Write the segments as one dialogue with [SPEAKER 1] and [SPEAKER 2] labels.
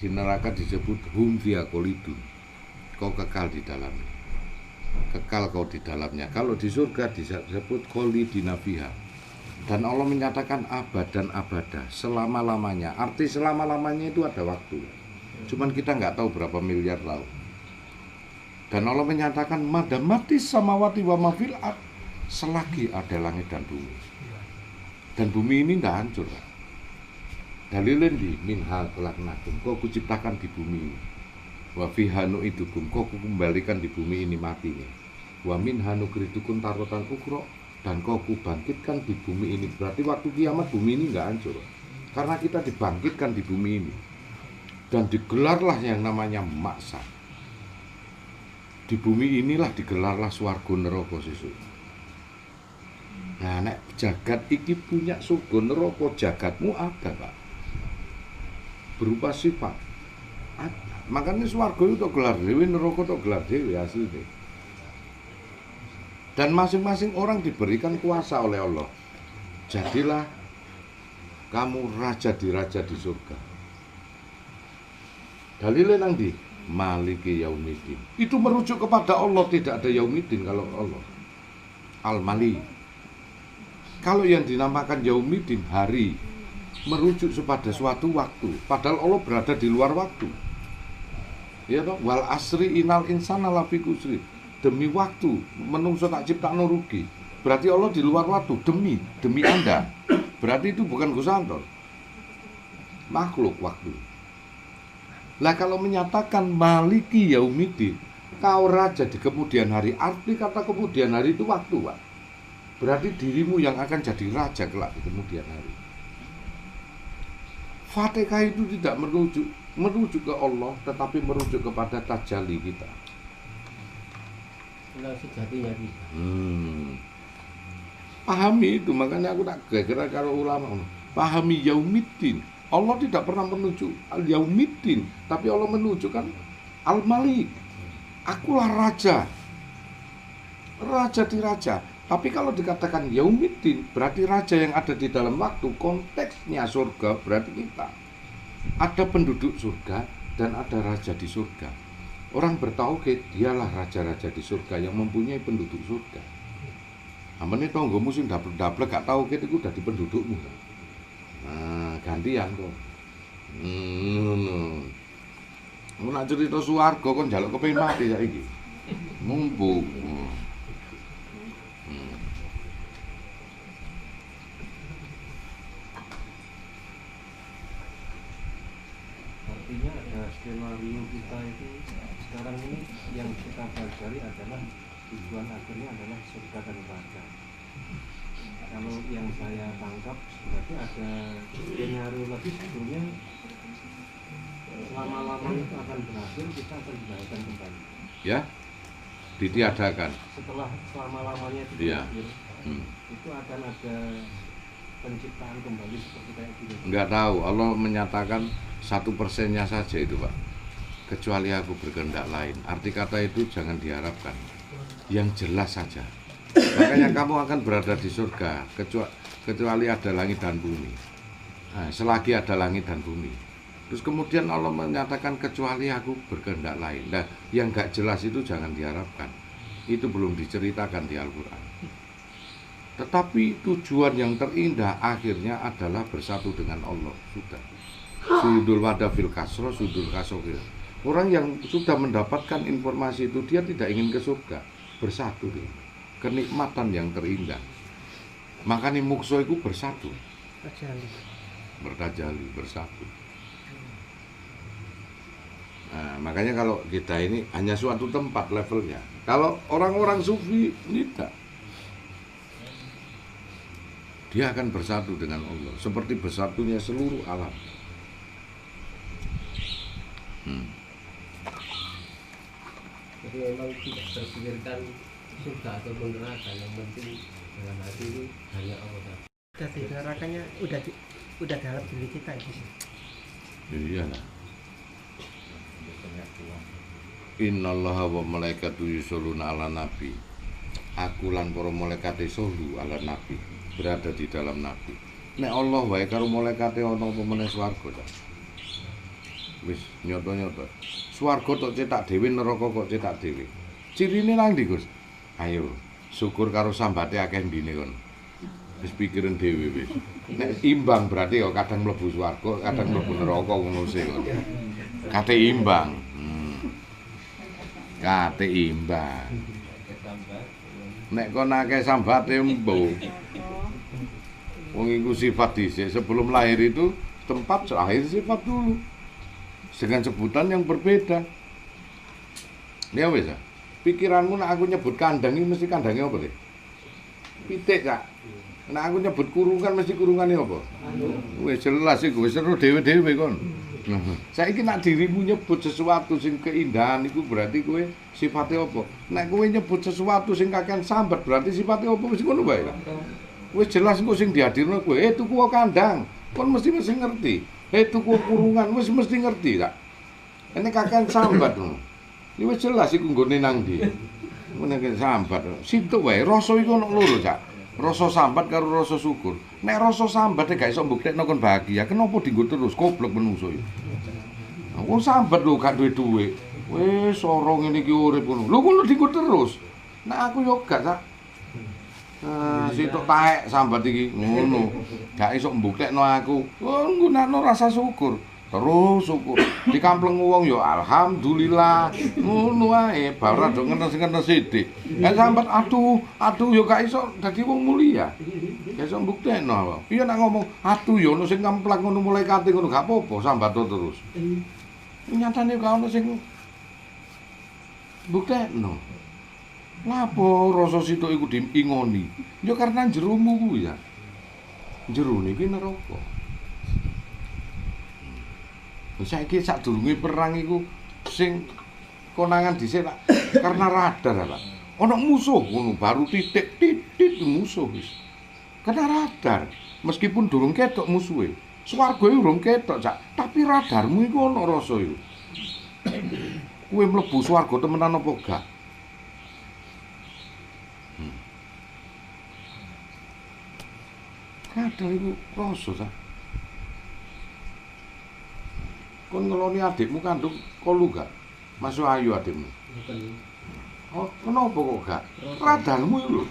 [SPEAKER 1] Di neraka disebut hum fiha khalidun. Kau kekal di dalamnya. Kekal kau di dalamnya. Kalau di surga disebut khalidina fiha. Dan Allah menyatakan abad dan abada, selama-lamanya. Arti selama-lamanya itu ada waktu. Cuman kita nggak tahu berapa miliar tahun. Dan Allah menyatakan madamatis samawati wa mafil ard, selagi ada langit dan bumi. Dan bumi ini tidak hancur, Pak. Dalilin di minha khalaqnakum, kau kuciptakan di bumi ini. Wa fiha nu'idukum, kau kembalikan di bumi ini matinya. Wa minha nukhrijukum taratan ukhra, dan kau kubangkitkan di bumi ini. Berarti waktu kiamat bumi ini nggak hancur, karena kita dibangkitkan di bumi ini. Dan digelarlah yang namanya maksa. Di bumi inilah digelarlah swarga neraka sesuk. Nah, nek jagat iki punya surga neraka, jagatmu ada, Pak. Berupa sifat. Ada. Makanya swarga itu tok gelar dhewe, neraka tok gelar dhewe asline. Dan masing-masing orang diberikan kuasa oleh Allah. Jadilah kamu raja di surga. Dalilnya nang di Maliki Yaumiddin. Itu merujuk kepada Allah, tidak ada Yaumiddin kalau Allah. Al-Malik. Kalau yang dinamakan Yaumiddin, hari, merujuk kepada suatu waktu, padahal Allah berada di luar waktu. Ya toh, wal asri innal insana lafi khusr. Demi waktu, menungso tak ciptakno rugi. Berarti Allah di luar waktu, demi Anda. Berarti itu bukan Gusantor. Makhluk waktu. Lah kalau menyatakan Maliki Yaumiddin, kau raja di kemudian hari, arti kata kemudian hari itu waktu, Pak. Berarti dirimu yang akan jadi raja kelak di kemudian hari. Fatihah itu tidak merujuk ke Allah, tetapi merujuk kepada tajalli kita.
[SPEAKER 2] Sejatinya kita.
[SPEAKER 1] Pahami itu, makanya aku tak kira kalau ulama pahami Yaumiddin. Allah tidak pernah menuju Al-Yaumiddin, tapi Allah menunjukkan Al-Malik. Akulah raja. Raja di raja. Tapi kalau dikatakan Yaumiddin, berarti raja yang ada di dalam waktu, konteksnya surga, berarti kita. Ada penduduk surga dan ada raja di surga. Orang bertauhid, dialah raja-raja di surga yang mempunyai penduduk surga. Amane tanggomu sing dablek gak tauhid iku dadi pendudukmu. Nah, gantian kok. Mun nak cerita swarga kon njaluk kepengin mati saiki. Mumpung.
[SPEAKER 2] Artinya ada skenario kita itu sekarang ini yang kita pelajari adalah tujuan akhirnya adalah surga dan neraka. Kalau yang saya tangkap berarti ada skenario lagi sebetulnya lama-lama itu akan berakhir, kita akan dilahirkan kembali.
[SPEAKER 1] Ya, ditiadakan.
[SPEAKER 2] Setelah selama-lamanya itu berakhir, itu akan ada penciptaan kembali seperti kayak gini.
[SPEAKER 1] Enggak tahu, Allah menyatakan 1%-nya saja itu, Pak. Kecuali aku berkehendak lain. Arti kata itu jangan diharapkan. Yang jelas saja. Makanya kamu akan berada di surga kecuali ada langit dan bumi. Nah, selagi ada langit dan bumi. Terus kemudian Allah menyatakan kecuali aku berkehendak lain. Nah, yang gak jelas itu jangan diharapkan. Itu belum diceritakan di Al-Quran. Tetapi tujuan yang terindah akhirnya adalah bersatu dengan Allah. Sudah. Sudul wada fil kasro, sudul kasokil. Orang yang sudah mendapatkan informasi itu, dia tidak ingin ke surga. Bersatu dia. Kenikmatan yang terindah. Makanya mukso itu bersatu. Bertajali, bersatu. Nah, makanya kalau kita ini hanya suatu tempat levelnya. Kalau orang-orang sufi tidak. Dia akan bersatu dengan Allah. Seperti bersatunya seluruh alam.
[SPEAKER 2] Jadi memang tidak terpikirkan surga ataupun neraka, yang penting dalam hati itu hanya Allah.
[SPEAKER 3] Jadi nerakanya udah dalam diri kita itu sih.
[SPEAKER 1] Iyalah. Innallaha wa malaikatu yusholluna ala nabi. Aku lan para malaikat shollu ala nabi, berada di dalam nabi. Nek Allah wae karo malaikate ana apa meneh swarga ta. Wis nyoto-nyoto. Swarga tok cetak dhewe, neraka kok cetak dhewe. Cirine nang ndi, Gus? Ayo, syukur karo sambate akeh ndine kon. Wis pikirin dhewe wis. Nek imbang berarti ya kadang mlebu swarga, kadang mlebu neraka ngono sih kon. Kate imbang. Kate imbang. Nek kon akeh sambate embo. Wong iku sifat dhisik sebelum lahir itu tempat lahir sifat dulu. Dengan sebutan yang berbeda. Ya wis. Pikiranmu nek aku nyebut kandang iki mesti kandange apa deh? Pitik, Kak. Nek aku nyebut kurungan mesti kurungane apa? Wis jelas iku wis seru dhewe-dhewe kon. Saiki nek dirimu nyebut sesuatu sing keindahan iku berarti kowe sifate apa? Nek kowe nyebut sesuatu sing kakean sambat berarti sifate apa wis ngono bae, Kak. Wis jelas engko sing dihadirno kowe, tuku kandang. Kon mesti ngerti. Tuku kurungan wis mesti ngerti, Kak. Ini kakean sambat ngono. Iki wis jelas iku nggone nang ndi. Ngene sambat. Sintuk wae rasa iku ono loro, Cak. Rasa sambat karo rasa syukur. Nek rasa sambat gak iso mbuktekno kon bahagia, kenapa dienggo terus goblok menungso iki. Wong sambat lho gak duwe dhuwit. Wis ora ngene iki urip ngono. Lho ngono dienggo terus. Nek aku yo gak, Cak. Sitok taek sambat iki ngono. Gak iso mbuktekno aku. Nggunakno rasa syukur. Terus syukur. Dikampleng wong ya alhamdulillah. Ngono ae, baru ado ngenes-ngenes sithik. Nek sambat aduh ya gak iso dadi wong mulia. Gak iso mbuktekno. Piye nek ngomong aduh ya ono sing kamplak ngono mulai kate ngono gak apa-apa sambat terus. Nyatane gak ono sing mbuktekno. Lapo rasa sitok iku diingoni? Ya karena jerumu kuwi ya. Jerone iki neraka. Saiki sadurunge perang iku sing konangan dhisik karena radar lah. Ana musuh ngono baru titik musuh wis. Karena radar. Meskipun durung ketok musuhe. Swarga iki urung ketok, Cak. Tapi radarmu iku ana rasa iku. Kowe mlebu swarga temenan apa gak? Radar iku rasa, Cak. Kon ngeloni adikmu kandung kolu gak? Masuk ayu adikmu. Oh, kenapa kok gak? Radarmu itu lho.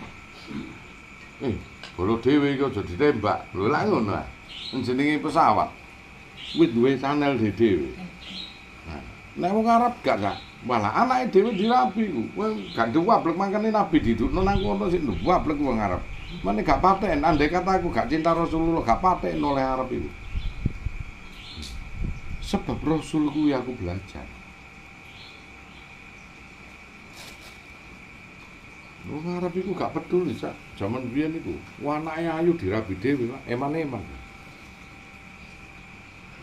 [SPEAKER 1] Bolo dhewe iki aja ditembak. Lho lak ngono ah. Jenenge pesawat. Kuwi duwe channel dhewe. Nah, nek wong Arab gak Kak. Malah anake dhewe dirabi ku. Kowe gak duwablek mangkane nabi didukno nang kono sik duwablek wong Arab. Mane gak paten, andai kata aku gak cinta Rasulullah gak paten oleh Arab itu. Sebab Rasul kuwi aku belajar. Wong Arab iku gak peduli, Cak. Jaman biyen iku, anake ayu dirabi dhewe, eman-eman.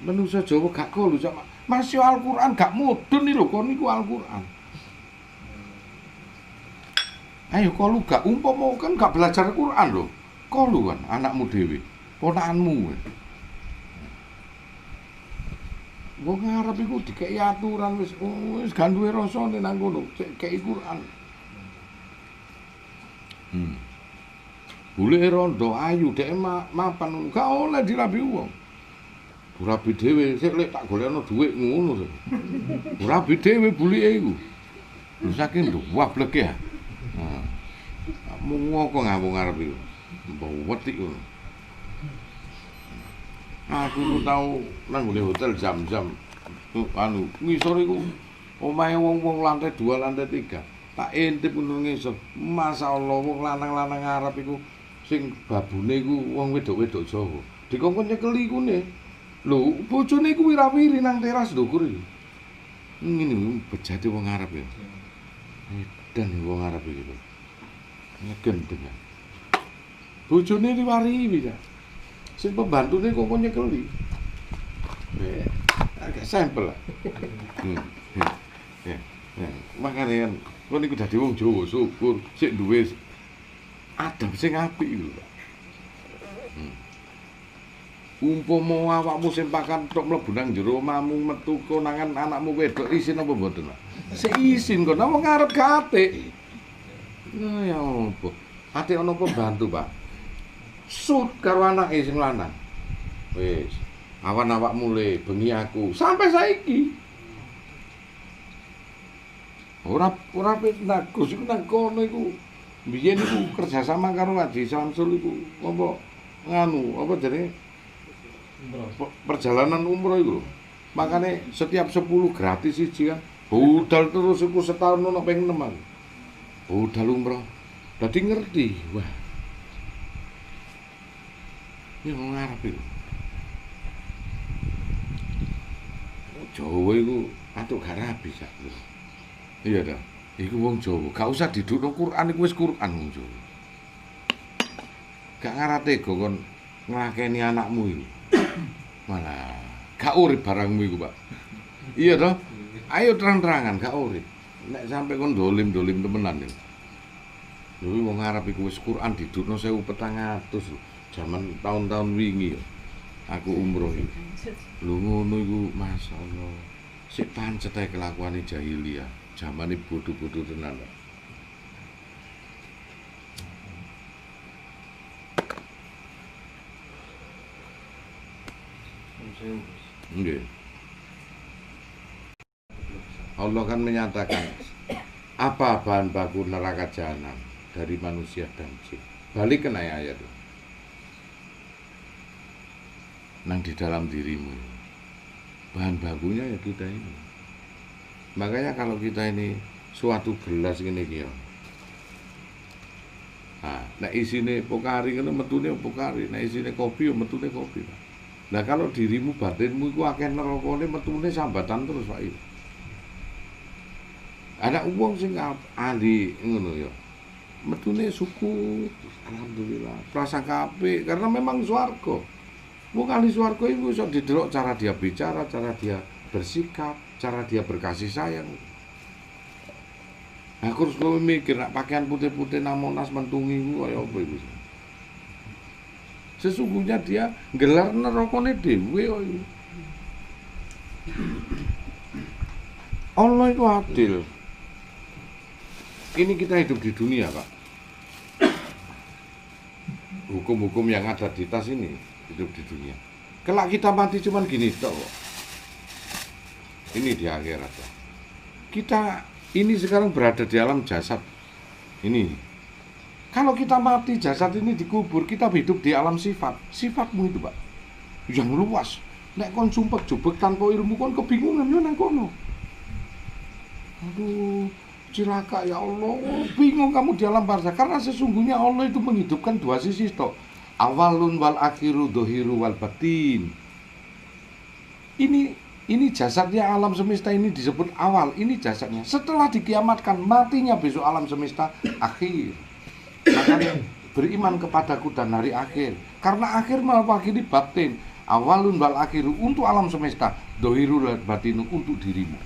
[SPEAKER 1] Manusa Jawa gak kolu, Cak. Masih Al-Qur'an gak mudun iki lho, kon niku Al-Qur'an. Ayo kolu gak umpama kan gak belajar Qur'an lho. Kolu kan anakmu dhewe, ponakanmu. Wong Arab iku dikeki aturan wis gak duwe rasane nang kono, keki Quran. Bule rondo ayu dhek mapan gak oleh dirabi wong. Dirabi dhewe sik lek tak golekno dhuwit ngono. Dirabi dhewe bulike iku. Lho saking duwablek ya. Nah. Mung kok ngawung Arab iku. Mbok wetik ngono. Aku ku tau nang hotel jam-jam anu ngisor iku omahe wong-wong lantai 2 lantai 3 tak intip nang ngisor masyaallah wong lanang-lanang Arab iku sing babune iku wong wedok-wedok Jawa dikongkon nyekeli kune lho bojone iku wirawiri nang teras ndukur iki ngene bejate wong Arab ya edan wong Arab iki ngegendeng bojone riwari ya sing pembantune kok nyekeli. Agak sampel lah. Makane kan kon iku dadi wong Jawa syukur sik duwe adab sing apik lho. Umpama awakmu sing pakan tok mlebu nang jero omahmu metu konangan anakmu wedok isin apa mboten, Pak? Sik isin kok wong arep gatik. Nah ya apa? Ate ana pembantu, Pak. Sut karo anake sing lanang. Wis. Awan awak mulai bengi aku sampai saiki. Ora fitnah Gus iku nang kono iku. Biyen iku kerjasama karo Haji Samsul iku apa nganu apa jenenge perjalanan umroh iku. Makane setiap 10 gratis siji kan. Budal terus iku setahun ono ping 6 aku. Budal umroh. Dadi ngerti. Wah. Ini wong Arab iku. Jawa iku atuk garabi sak. Iya dah. Iku wong Jawa, gak usah didukno Quran iku wis Quran wong Jawa. Gak ngarate go kon nglakeni anakmu iku. Malah gak urip barangmu iku, Pak. Iya toh? Ayo terang-terangan gak urip. Nek sampe kon dolim-dolim temenan ya. Lho wong Arab iku wis Quran didukno 1400 lho. Zaman tahun-tahun wingi ya. Aku umroh iki. Lho ngono iku masyaallah. Sik pancet ae kelakuane jahiliyah. Zamane bodoh-bodoh tenan. Nggih. Allah kan menyatakan apa bahan baku neraka jahanam dari manusia dan jin. Balik ke ayat itu. Nang di dalam dirimu. Bahan bakunya ya kita ini. Makanya kalau kita ini suatu gelas gini ya. Nah isine pokari kan metune pokari, nah isine kopi ya metune kopi. Nah kalau dirimu batinmu iku akeh nerakane metune sambatan terus Pak. Ada wong sing ahli ngono ya. Metune suku alhamdulillah, prasangka apik karena memang swarga. Wong ahli swarga iku iso didelok cara dia bicara, cara dia bersikap, cara dia berkasih sayang. Aku harus mikir nak pakaian putih-putih nang Monas mentungi ku kaya apa iku. Sesungguhnya dia gelar nerakane dhewe kok iku. Allah itu adil. Ini kita hidup di dunia, Pak. Hukum-hukum yang ada di tas ini hidup di dunia. Kelak kita mati cuman gini tok kok. Ini di akhirat. Kita ini sekarang berada di alam jasad. Ini. Kalau kita mati jasad ini dikubur, kita hidup di alam sifat. Sifatmu itu, Pak. Yang luas. Nek kon sumpek jubek tanpa ilmu kon kebingungan yo nang kono. Aduh, cilaka ya Allah. Bingung kamu di alam barzakh karena sesungguhnya Allah itu menghidupkan dua sisi tok. Awalun wal akhiru dhahiru wal batin. Ini jasadnya alam semesta ini disebut awal, ini jasadnya. Setelah dikiamatkan, matinya besok alam semesta akhir. Makanya beriman kepadaku dan hari akhir. Karena akhir mewakili batin. Awalun wal akhiru untuk alam semesta, dhahiru wal batinu untuk dirimu.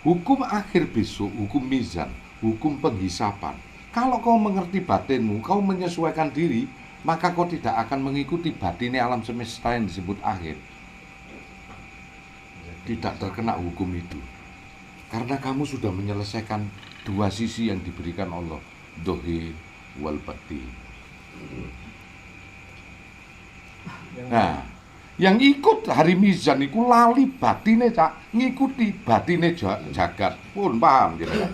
[SPEAKER 1] Hukum akhir besok, hukum mizan, hukum penghisapan. Kalau kau mengerti batinmu, kau menyesuaikan diri, maka kau tidak akan mengikuti batinnya alam semesta yang disebut akhir. Tidak terkena hukum itu. Karena kamu sudah menyelesaikan dua sisi yang diberikan Allah, dhahir wal batin. Nah, yang ikut hari mizan itu lali batine cak, ngikuti batine jagat. Pun paham gitu kan?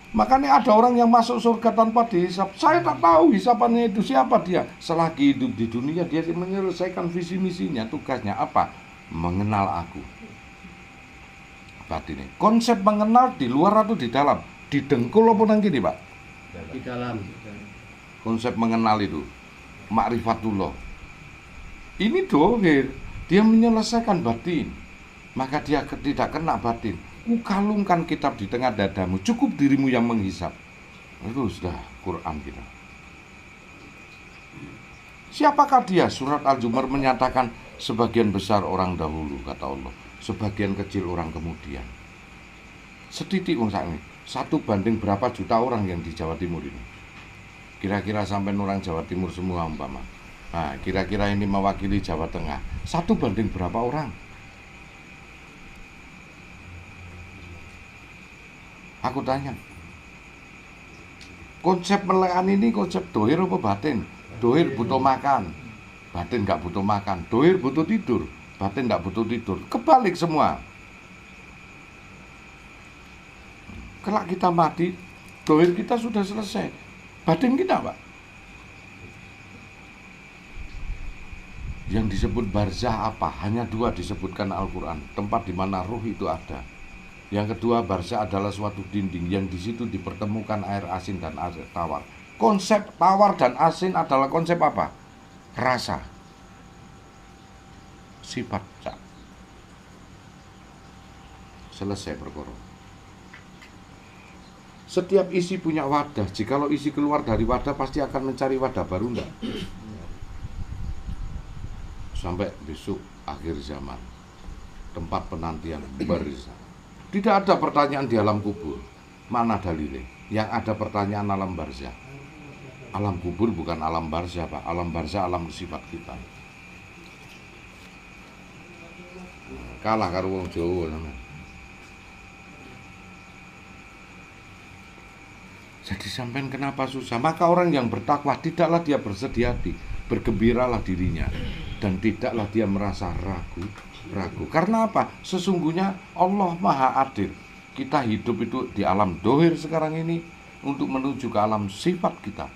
[SPEAKER 1] Makanya ada orang yang masuk surga tanpa dihisap. Saya tak tahu hisapannya itu siapa dia. Selagi hidup di dunia dia menyelesaikan visi misinya, tugasnya apa? Mengenal aku. Batinnya. Konsep mengenal di luar atau di dalam? Di dengkul apa nang gini, Pak?
[SPEAKER 3] Di dalam.
[SPEAKER 1] Konsep mengenal itu ma'rifatullah. Ini dohir, dia menyelesaikan batin. Maka dia tidak kena batin. Kalungkan kitab di tengah dadamu, cukup dirimu yang menghisap. Itu sudah Quran kita. Siapakah dia? Surat Al-Zumar menyatakan sebagian besar orang dahulu, kata Allah, sebagian kecil orang kemudian. Setitik wong sakniki, 1 banding berapa juta orang yang di Jawa Timur ini. Kira-kira sampai orang Jawa Timur semua umpama. Nah, kira-kira ini mewakili Jawa Tengah. 1 banding berapa orang? Aku tanya. Konsep melekan ini konsep dohir apa batin? Dohir butuh makan, batin nggak butuh makan. Dohir butuh tidur, batin nggak butuh tidur. Kebalik semua. Kelak kita mati, dohir kita sudah selesai. Batin kita, Pak. Yang disebut barzah apa? Hanya dua disebutkan Al-Quran. Tempat di mana ruh itu ada. Yang kedua, barzah adalah suatu dinding yang di situ dipertemukan air asin dan air tawar. Konsep tawar dan asin adalah konsep apa? Rasa. Sifat. Selesai perkara. Setiap isi punya wadah. Jikalau isi keluar dari wadah, pasti akan mencari wadah baru, enggak? Sampai besok akhir zaman, tempat penantian barzah. Tidak ada pertanyaan di alam kubur. Mana dalilnya? Yang ada pertanyaan alam barzah. Alam kubur bukan alam barzah, Pak. Alam barzah alam sifat kita. Kalah karo wong Jawa namanya. Jadi sampean kenapa susah? Maka orang yang bertakwa tidaklah dia bersedih hati, bergembiralah dirinya, dan tidaklah dia merasa ragu. Karena apa? Sesungguhnya Allah Maha Adil. Kita hidup itu di alam dohir sekarang ini untuk menuju ke alam sifat kita.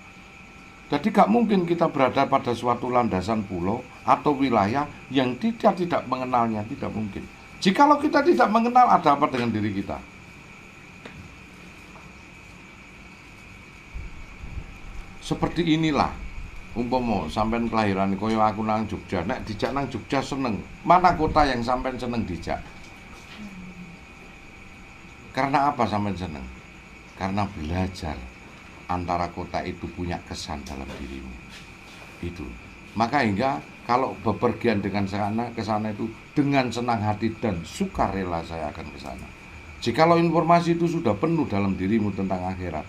[SPEAKER 1] Jadi gak mungkin kita berada pada suatu landasan pulau atau wilayah yang tidak mengenalnya, tidak mungkin. Jikalau kita tidak mengenal, ada apa dengan diri kita? Seperti inilah. Umpama sampean kelahiran kaya aku nang Jogja, nek dijak nang Jogja seneng. Mana kota yang sampean seneng dijak? Karena apa sampean seneng? Karena belajar antara kota itu punya kesan dalam dirimu. Itu. Maka hingga kalau bepergian dengan ke sana itu dengan senang hati dan sukarela saya akan ke sana. Jikalau informasi itu sudah penuh dalam dirimu tentang akhirat,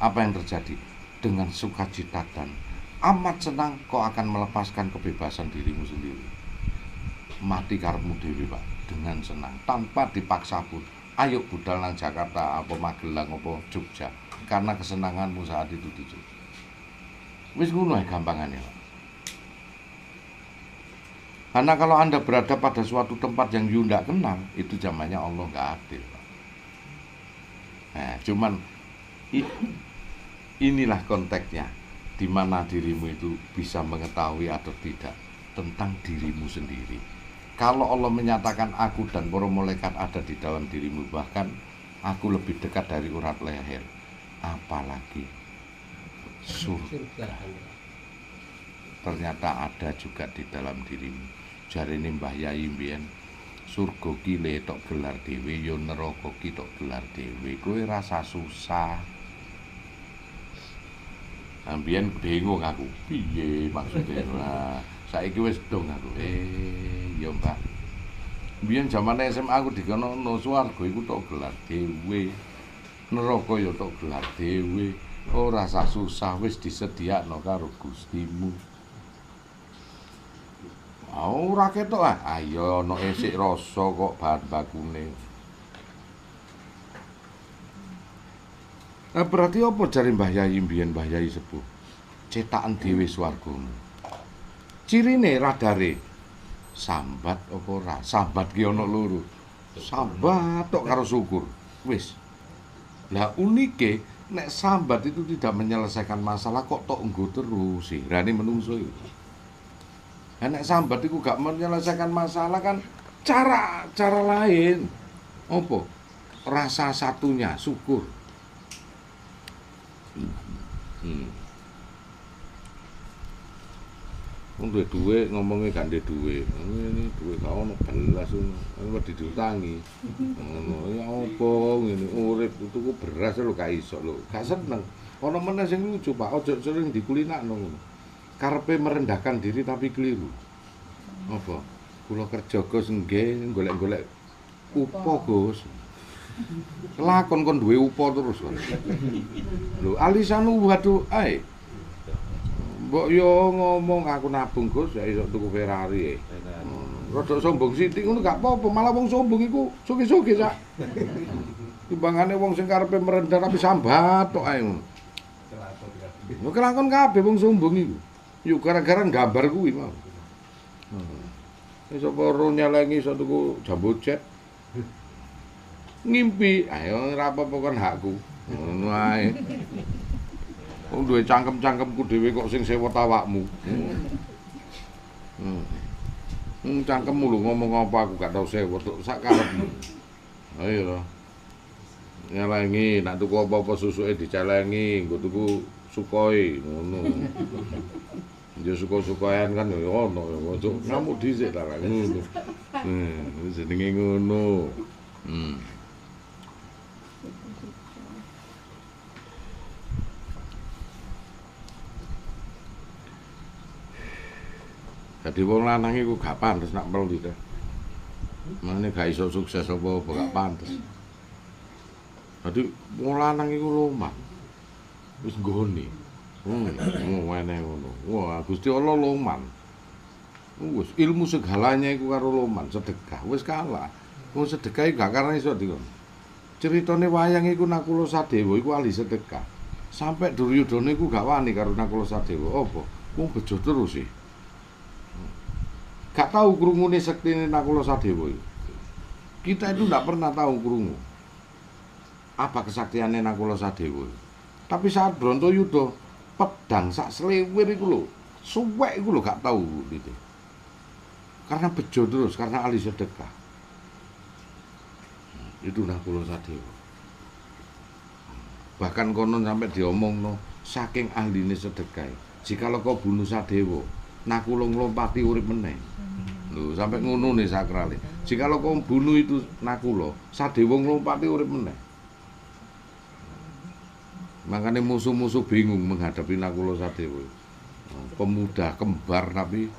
[SPEAKER 1] apa yang terjadi? Dengan sukacita dan amat senang kau akan melepaskan kebebasan dirimu sendiri. Mati karepmu dewi, Pak, dengan senang, tanpa dipaksa pun. Ayo budal nang Jakarta, apa Magelang, apa Jogja, karena kesenanganmu saat itu di Jogja. Wis ngono ae gampangane, Pak. Karena kalau Anda berada pada suatu tempat yang you nggak kenal, itu zamannya Allah nggak adil, Pak. Nah, cuman inilah konteksnya. Di mana dirimu itu bisa mengetahui atau tidak tentang dirimu sendiri. Kalau Allah menyatakan aku dan para malaikat ada di dalam dirimu, bahkan aku lebih dekat dari urat leher, apalagi surga ternyata ada juga di dalam dirimu. Jarine Mbah Yai mbiyen, surga ki le tok gelar dhewe, ya neraka ki tok gelar dhewe. Kowe rasa susah. Ambien bingung aku, piye maksudnya? Nah, saiki wis dong aku. Ya Mbak. Biyen zaman SMA aku dikono swarga iku tok gelar dhewe. Neraka ya tok gelar dhewe. Ora usah susah, wis disediakno karo Gustimu. Ora ketok ah. Ayo ana esik rasa kok bahan bakune. Berarti apa jare Mbah Yai mbiyen, Mbah Yai sepuh? Cetakan dhewe swargamu. Cirine radare sambat apa ora? Sambat ki ana loro. Sambat tok karo syukur. Wis. Lah unike nek sambat itu tidak menyelesaikan masalah kok tok nggo terus sirane menungso iki. Lah nek sambat iku gak menyelesaikan masalah kan cara lain. Apa? Rasa satunya syukur. Wong duwe ngomongnya gak ndek duwe. Ini duwe gak ono belas ngono diutangi. Ngono ya apa ngene urip tuku beras lho gak iso lho. Gak seneng. Ono meneh sing lucu, Pak. Ojo sering dikulinakno ngono. Karepe merendahkan diri tapi keliru. Apa? Kula kerja Gus nggih golek-golek upo Gus. Kelakon kon duwe upo terus kok. Lho alisanu waduh ae. Mbok yo ngomong aku nabung Gus ya iso tuku Ferrari. Rodok sombong sithik ngono gak apa-apa, malah wong sombong iku sugih-sugih sak. Timbangane wong sing karepe merendah tapi sambat tok ae ngono. Kelakon kabeh wong sombong iku. Yo gara-gara gambar kuwi mau. Wis apa ora nyelengi iso tuku jambu jet. Ngimpi, ayo ora apa-apa kon hakku. Ngono ae. Wong duwe cangkem-cangkemku dhewe kok sing sewot awakmu. Cangkemmu lho ngomong apa aku gak tau sewot sak karepmu. Ayo lho. Nyelengi, nak tuku apa-apa susuke dicelengi, nggo tuku sukoi ngono. Ya suka-sukaan kan ya ono ya ojo ngamuk dhisik ta ngono. Jenenge ngono. Dadi wong lanang iku gak pantes nak melu ta. Mane gak iso sukses apa gak pantes. Dadi wong lanang iku loman. Wis nggone. Ngene ngono. Wah, Gusti Allah loman. Wis ilmu segalanya iku karo loman, sedekah. Wis kalah. Wong sedekah gak karena iso dikon. Ceritane wayang iku Nakula Sadewa iku ahli sedekah. Sampai Duryudana iku gak wani karo Nakula Sadewa. Apa? Wong bejo terus sih. Gak tahu krungune sektine Nakula Sadewa itu. Kita itu gak pernah tahu krungu. Apa kesaktiannya Nakula Sadewa. Tapi saat Brontoyuda pedang sak seliwir iku lho, suwek iku lho gak tahu gitu. Karena bejo terus, karena ahli sedekah. Itu Nakula Sadewa. Bahkan konon sampai diomongno saking ahline sedekah. Jikalau kau bunuh Sadewa, Nakula nglompati urip meneh. Lho, sampai ngono nih sakrale. Jikalau kau bunuh itu Nakula, Sadewa nglompati urip meneh. Makanya musuh-musuh bingung menghadapi Nakula Sadewa. Pemuda kembar tapi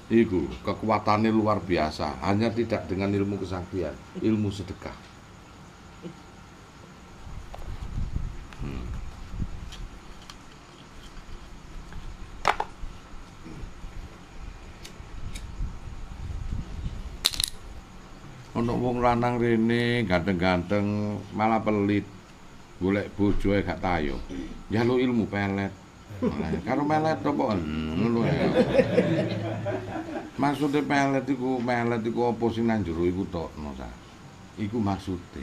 [SPEAKER 1] itu kekuatannya luar biasa. Hanya tidak dengan ilmu kesaktian, ilmu sedekah. Ono wong lanang rene ganteng-ganteng malah pelit. Golek bojoe gak tayo. Njaluk ilmu pelet. Karo melet apa ngono ya. Maksude melet iku apa sing nang jero iku tokno ta. Iku maksude.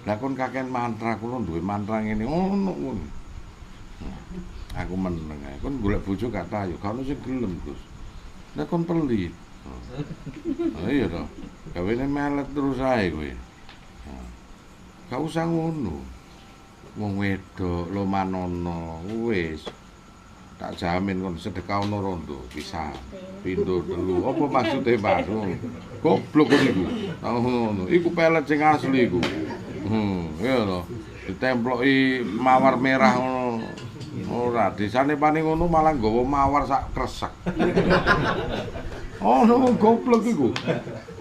[SPEAKER 1] Lah kon kakek mantra kula duwe mantra ngene ngono ngono. Aku meneng ae. Kon golek bojo gak tayo, gak ono sing gelem, Gus. Lah kon pelit. Iya to. Gawene melet terus ae kowe. Gak usah ngono. Wong wedok lomanono wis tak jamin kon sedekah ono rondo pisan pindho telu apa maksude Mas goblok kon iku ngono iku pelet sing asli iku iya lho ditemploki mawar merah ngono ora disane paning ngono malah nggawa mawar sak kresek ono goblok iku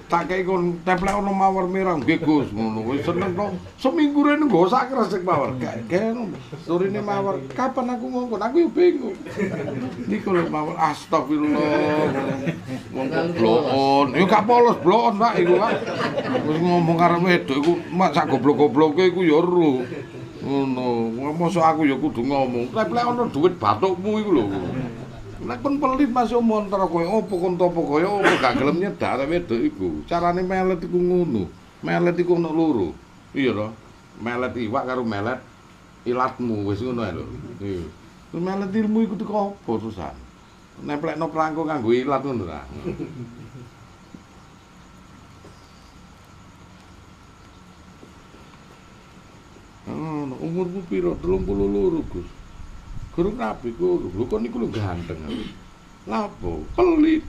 [SPEAKER 1] tak kei kon templek ono mawar merah nggih Gus ngono wis seneng to seminggu rene nggo sak kresek mawar gak surine mawar kapan aku ngongkon aku yo bingung niku lho mawar astagfirullah wong blokon yo gak polos blokon Pak iku Pak wis ngomong karo wedok iku mak sak goblok-gobloke iku yo ero ngono mosok aku yo kudu ngomong templek ono duit bathukmu iku lho. Nek kon pelit Mas yo montor kowe opo kon topo kaya opo gak gelem nyedak arek wedok iku. Carane melet iku ngono. Melet iku ono loro. Iya to. Melet iwak karo melet ilatmu wis ngono ae lho. Iya. Melet ilmu iku teko opo susah. Nemplekno prangko kanggo ilat ngono ta. Umurku piro? 32, Gus. Guru rapi guru, lu kok niku lu ganteng. Lapo? Pelit.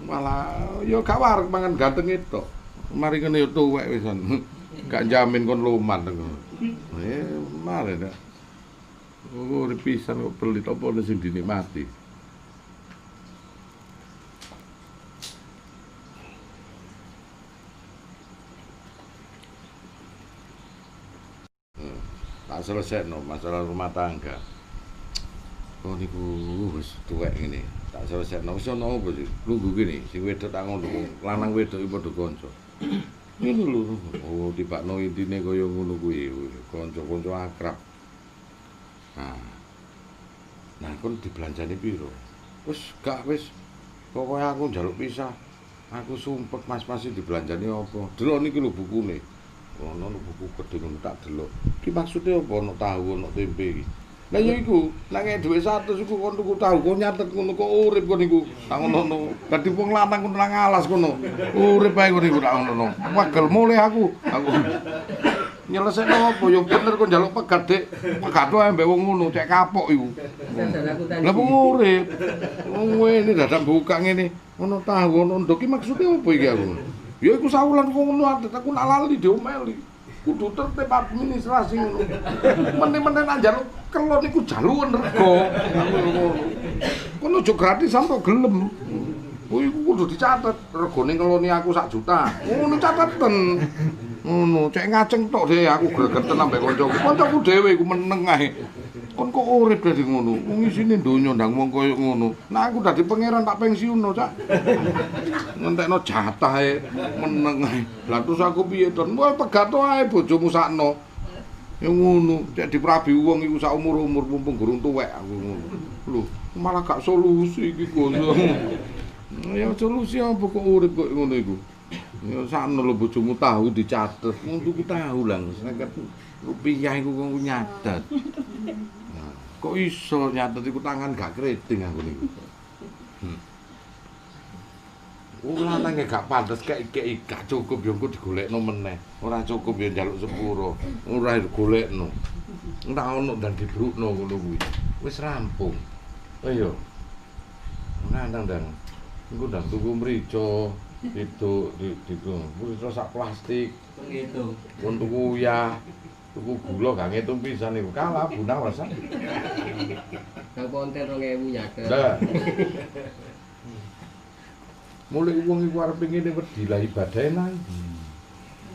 [SPEAKER 1] Malah ya gak wareg mangan ganteng itu. Mari kene yo tuwek wisan. Gak jamin kon luman ngono. Mare dak. Oh, pisan kok pelit apa ono sing dinikmati. Tak selesaino masalah rumah tangga. Oh niku wis tuwek ngene. Tak selesaino wis ono opo sih? Lungguh kene sing wedok tak ngono. Lanang wedok iki padha kanca. Ngono lho. Oh, tibakno intine kaya ngono kuwi. Kanca-kanca akrab. Nah, kon dibelanjani piro? Wis gak wis. Pokoke aku njaluk pisah. Aku sumpek mas-mas iki dibelanjani apa? Delok niki lho bukune. Ono buku gede ngono tak delok. Iki maksude apa ono tahu ono tempe iki. Lah ya iku, nek ngek dhuwit 100 iku kon tuku tahu, kon nyatet ngono kok urip kon niku. Tak ngono. Dadi wong lanang kon nang alas kono. Urip ae kon niku tak ngono. Wagel mulih aku. Nyelesekno apa ya bener kok njaluk pegat Dik. Pegat wae mbek wong ngono cek kapok iku. Lah wong urip. Wong ngene dadak buka ngene. Ono tahu ono ndok iki maksude apa iki aku? Ya iku sawulan wong ngono adet aku nak lali diomeli. Kudu tertib administrasi ngono. Men-men nak njaluk kelon iku jaluken rego. Kono aja gratisan kok gelem. Kuwi kudu dicatet regane ngeloni aku 1 juta. Ngono cateten. Ngono, cek ngaceng tok dhewe aku gregeten ambek kancaku. Kancaku dhewe iku meneng ae. Kon kok urip dadi ngono. Wong isine donya ndang wong koyo ngono. Nah aku dadi pangeran tak pensiunno, Cak. Ngentekno jatah ae meneng ae. Lah terus aku piye, Don? Wah, pegato ae bojomu sakno. Ya ngono, cek diprabi wong iku sak umur-umur mumpung gurung tuwek aku ngono. Lho, malah gak solusi iki, Gus. Ya solusi apa kok urip kok ngono iku? Ya sakno lho bojomu tahu dicatet. Wong tuku tahu lah, 50 rupiah iku kok nyatet. Nah, kok iso nyatet iku tangan gak keriting aku niku. Lanang gak pantes kek gak cukup ya engko digolekno meneh. Ora cukup ya njaluk sepuro. Ora digolekno. Ora ono dan dibrukno ngono kuwi. Wis rampung. Ayo. Lanang ndang. Engko ndang tuku mrica itu mrica sak plastik.
[SPEAKER 3] Ngitung.
[SPEAKER 1] Kon tuku uyah. Tuku gula gak ngitung pisan niku. Kalah bunah wasan.
[SPEAKER 3] Kang konten 2000 nyaket.
[SPEAKER 1] Lah. Mulai wong iku arep ngene wedi lah ibadahe nang.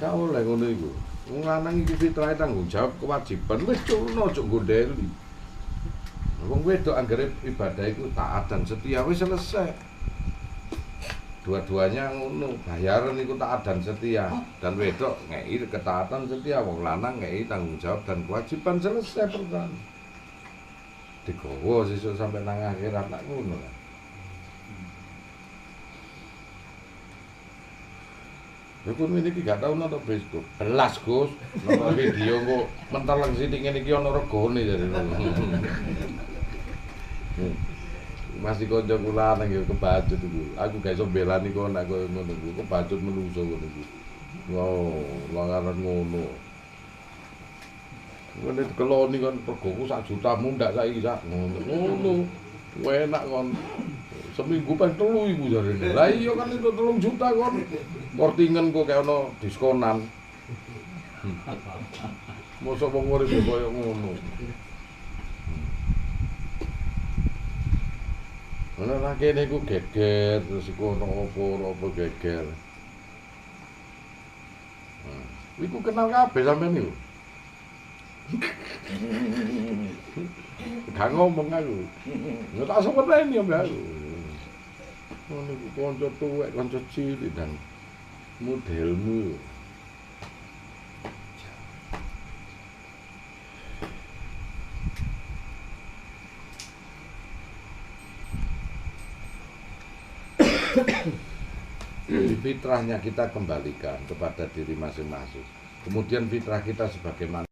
[SPEAKER 1] Gak oleh ngono iku. Wong lanang iki fitrahe tanggung jawab kewajiban wis culno aja nggondeli. Wong wedok anggere ibadah iku taat dan setia wis selesai. Dua-duanya ngono, bayaran iku taat dan setia. Dan wedok ngei ketaatan setia, wong lanang ngei tanggung jawab dan kewajiban selesai perkara. Digowo sesuk sampe nang akhirat tak ngono kan. Ya kon ngene iki gak tau nonton Facebook. Belas, Gus. Nonton video kok menteleng sithik ngene iki ana regane jare. Masih kanca kula nang yo kebacut iku. Aku gak iso belani kok nek koyo ngono iku. Kebacut menungso ngono iku. Wow, langaran ngono. Ngene keloni kon regoku 1 juta mundak saiki sak ngono. Ngono. Enak kon. Seminggu ping 3 iku jarene. Lah iya kan itu 3 juta kon. Kortingen kok kayak ono diskonan. Mosok wong urip koyo ngono. Ana nang kene iku geger terus iku ono apa geger. Iku kenal kabeh sampean niku. Gak ngomong aku. Nggak tak seperti ambek aku. Ngono iku kanca tuwek, kanca cilik dan modelmu. Jadi fitrahnya kita kembalikan kepada diri masing-masing. Kemudian fitrah kita sebagai manusia